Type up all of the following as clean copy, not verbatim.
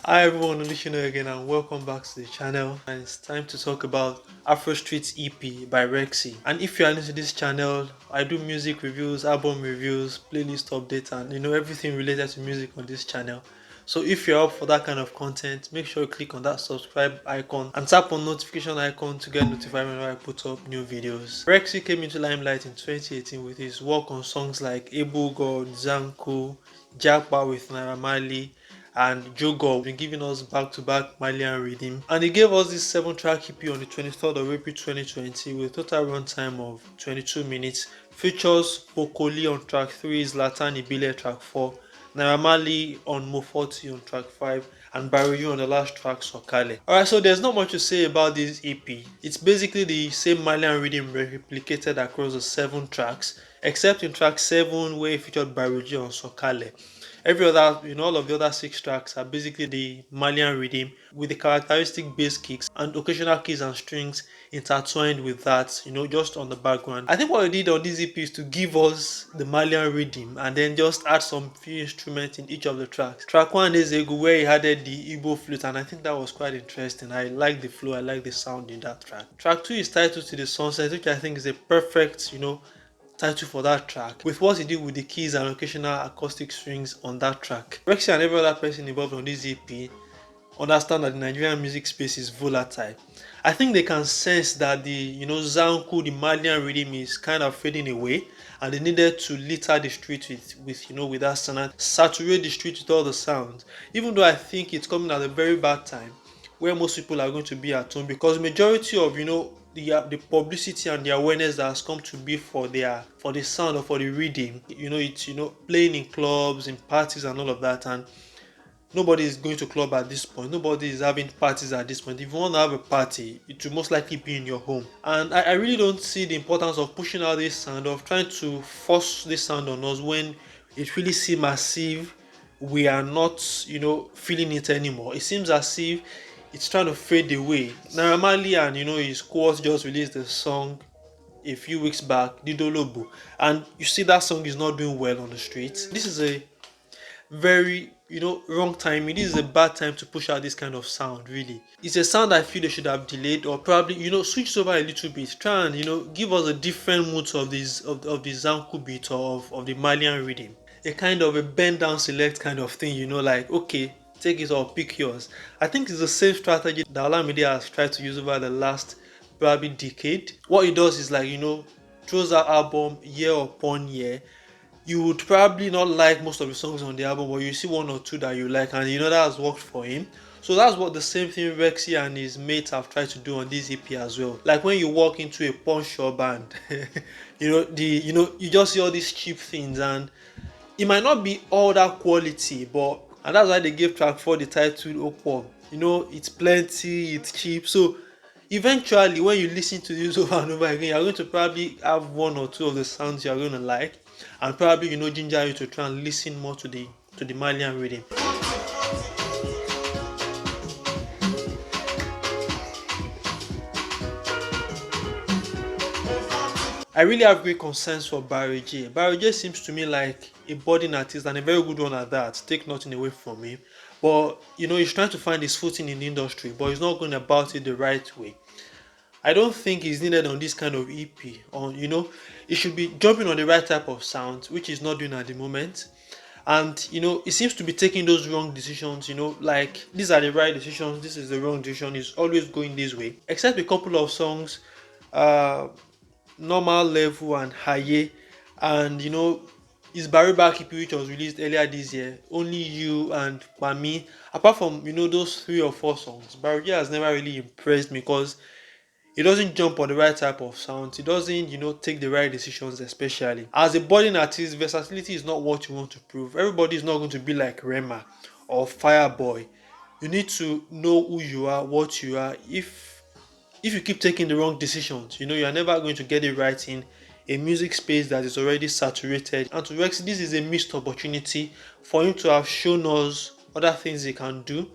Hi everyone, Olusina again and welcome back to the channel. And it's time to talk about Afrostreets EP by Rexxie. And if you are new to this channel, I do music reviews, album reviews, playlist updates, and everything related to music on this channel. So if you're up for that kind of content, make sure you click on that subscribe icon and tap on notification icon to get notified whenever I put up new videos. Rexxie came into limelight in 2018 with his work on songs like Ebu God, Zanku, Japa with Naira Marley, and Joe Gold been giving us back-to-back Marlian Riddim. And he gave us this 7-track EP on the 23rd of April 2020 with a total runtime of 22 minutes. Features Pokoli on track 3, Zlatan Ibile track 4, Naira Marley on Mo 40 on track 5, and Baruju on the last track Sokale. Alright, so there's not much to say about this EP. It's basically the same Marlian Riddim replicated across the 7 tracks, except in track 7 where he featured Baruju on Sokale. Every other, all of the other 6 tracks are basically the Marlian Riddim with the characteristic bass kicks and occasional keys and strings intertwined with that, just on the background. I think what they did on this EP is to give us the Marlian Riddim and then just add some few instruments in each of the tracks. Track 1 is Egu where he added the Igbo flute, and I think that was quite interesting. I like the flow, I like the sound in that track. Track 2 is titled To The Sunset, which I think is a perfect, title for that track with what he did with the keys and occasional acoustic strings on that track. Rexxie and every other person involved on this EP understand that the Nigerian music space is volatile. I think they can sense that the Zanku, the Marlian Riddim is kind of fading away, and they needed to litter the street with that sound, saturate the street with all the sounds. Even though I think it's coming at a very bad time where most people are going to be at home, because majority of the publicity and the awareness that has come to be for the sound or for the Riddim, it's playing in clubs, in parties and all of that, and nobody is going to club at this point. Nobody is having parties at this point. If you want to have a party, it will most likely be in your home. And I really don't see the importance of pushing out this sound, of trying to force this sound on us when it really seems as if we are not, feeling it anymore. It seems as if it's trying to fade away. Naira Marley and his quotes just released a song a few weeks back, Didolobu, and you see that song is not doing well on the streets. This is a very wrong timing. This is a bad time to push out this kind of sound. Really, it's a sound I feel they should have delayed, or probably switched over a little bit, try and give us a different mood of this of the Zanku beat or of the Marlian Riddim, a kind of a bend down select kind of thing, like, okay, take it or pick yours. I think it's the same strategy that Olamide has tried to use over the last probably decade. What he does is like throws out album year upon year. You would probably not like most of the songs on the album, but you see one or two that you like, and that has worked for him. So that's what the same thing Rexxie and his mates have tried to do on this EP as well. Like when you walk into a pawn shop and you just see all these cheap things, and it might not be all that quality, and that's why they gave track 4 the title Okwom. It's plenty, it's cheap. So eventually when you listen to this over and over again, you're going to probably have one or two of the sounds you're going to like, and probably ginger you to try and listen more to the Marlian Riddim. I really have great concerns for Baruju. Baruju seems to me like a budding artist, and a very good one at that. Take nothing away from him, but he's trying to find his footing in the industry, but he's not going about it the right way. I don't think he's needed on this kind of EP. He should be jumping on the right type of sound, which he's not doing at the moment. And he seems to be taking those wrong decisions. Like, these are the right decisions, this is the wrong decision. He's always going this way, except a couple of songs, Normal Level and Haye, and his Bariba EP, which was released earlier this year, Only You and Kwami. Apart from those 3 or 4 songs, Baruju has never really impressed me, because he doesn't jump on the right type of sounds. He doesn't take the right decisions, especially. As a budding artist, versatility is not what you want to prove. Everybody is not going to be like Rema or Fireboy. You need to know who you are, what you are. If you keep taking the wrong decisions, you are never going to get it right in a music space that is already saturated. And to Rexxie, this is a missed opportunity for him to have shown us other things he can do.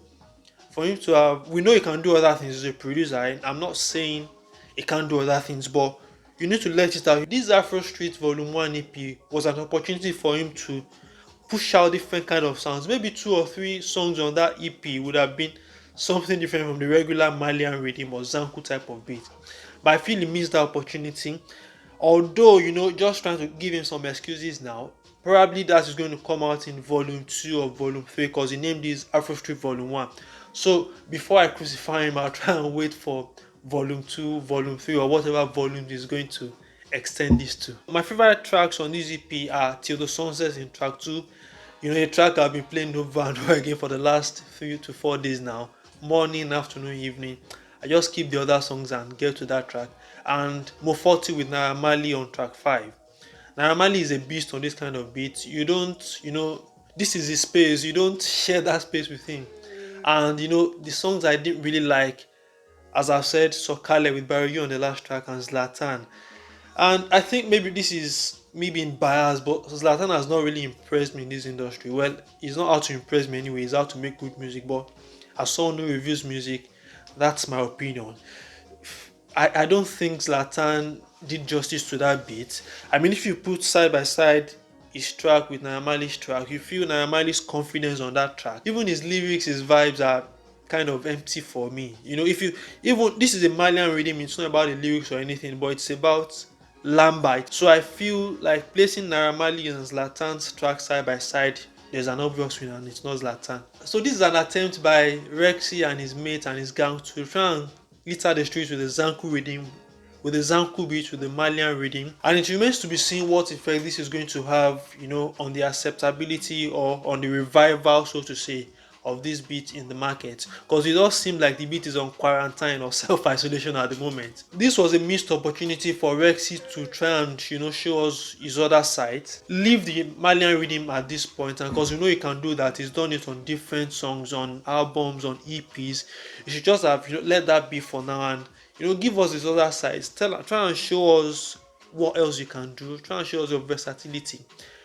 For him to have, we know he can do other things as a producer. I'm not saying he can't do other things, but you need to let it out. This Afrostreets Volume 1 EP was an opportunity for him to push out different kind of sounds. Maybe 2 or 3 songs on that EP would have been something different from the regular Marlian Riddim or Zanku type of beat. But I feel he missed that opportunity. Although, just trying to give him some excuses now, probably that is going to come out in volume 2 or volume 3 because he named this Afrostreet volume 1. So before I crucify him, I'll try and wait for volume 2, volume 3, or whatever volume is going to extend this to. My favorite tracks on this EP are Till the Sunset in track 2. A track I've been playing over and over again for the last 3 to 4 days now. Morning, afternoon, evening. I just keep the other songs and get to that track. And Mo 40 with Naira Marley on track 5. Naira Marley is a beast on this kind of beat. You don't, this is his space. You don't share that space with him. And the songs I didn't really like, as I've said, Sokale with Barry on the last track and Zlatan. And I think maybe this is me being biased, but Zlatan has not really impressed me in this industry. Well, he's not out to impress me anyway, he's out to make good music. But as someone who reviews music, that's my opinion. I don't think Zlatan did justice to that beat. I mean, if you put side by side his track with Naira Marley's track, you feel Naira Marley's confidence on that track. Even his lyrics, his vibes are kind of empty for me. If you even this is a Marlian Riddim, it's not about the lyrics or anything, but it's about Lambite. So I feel like placing Naira Marley and Zlatan's track side by side, there's an obvious winner and it's not Zlatan. So this is an attempt by Rexxie and his mate and his gang to try and litter the streets with the Zanku Riddim, with the Zanku beat, with the Marlian Riddim, and it remains to be seen what effect this is going to have, on the acceptability or on the revival, so to say, of this beat in the market, because it does seem like the beat is on quarantine or self-isolation at the moment. This was a missed opportunity for Rexxie to try and show us his other side, leave the Marlian Riddim at this point, and because he can do that, he's done it on different songs, on albums, on EPs. You should just have let that be for now and give us his other sides. Try and show us what else you can do. Try and show us your versatility,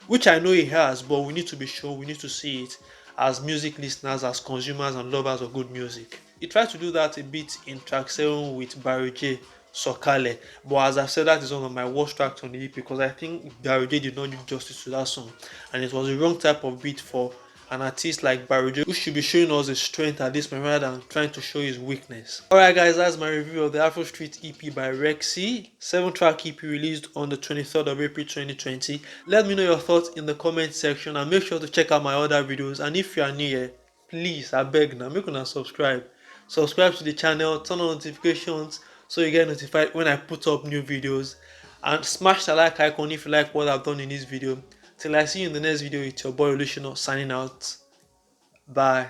which I know he has, but we need to be sure, we need to see it as music listeners, as consumers and lovers of good music. He tried to do that a bit in track 7 with Barry J, Sokale, but as I've said, that is one of my worst tracks on the EP because I think Barry J did not do justice to that song, and it was the wrong type of beat for an artist like Barry J, who should be showing us his strength at this point rather than trying to show his weakness. Alright guys, that's my review of the Afrostreets EP by Rexxie, 7-track EP released on the 23rd of April 2020. Let me know your thoughts in the comment section and make sure to check out my other videos. And if you are new here, please, I beg now, make una subscribe. Subscribe to the channel, turn on notifications so you get notified when I put up new videos. And smash the like icon if you like what I've done in this video. Till I see you in the next video, it's your boy Olusina signing out. Bye.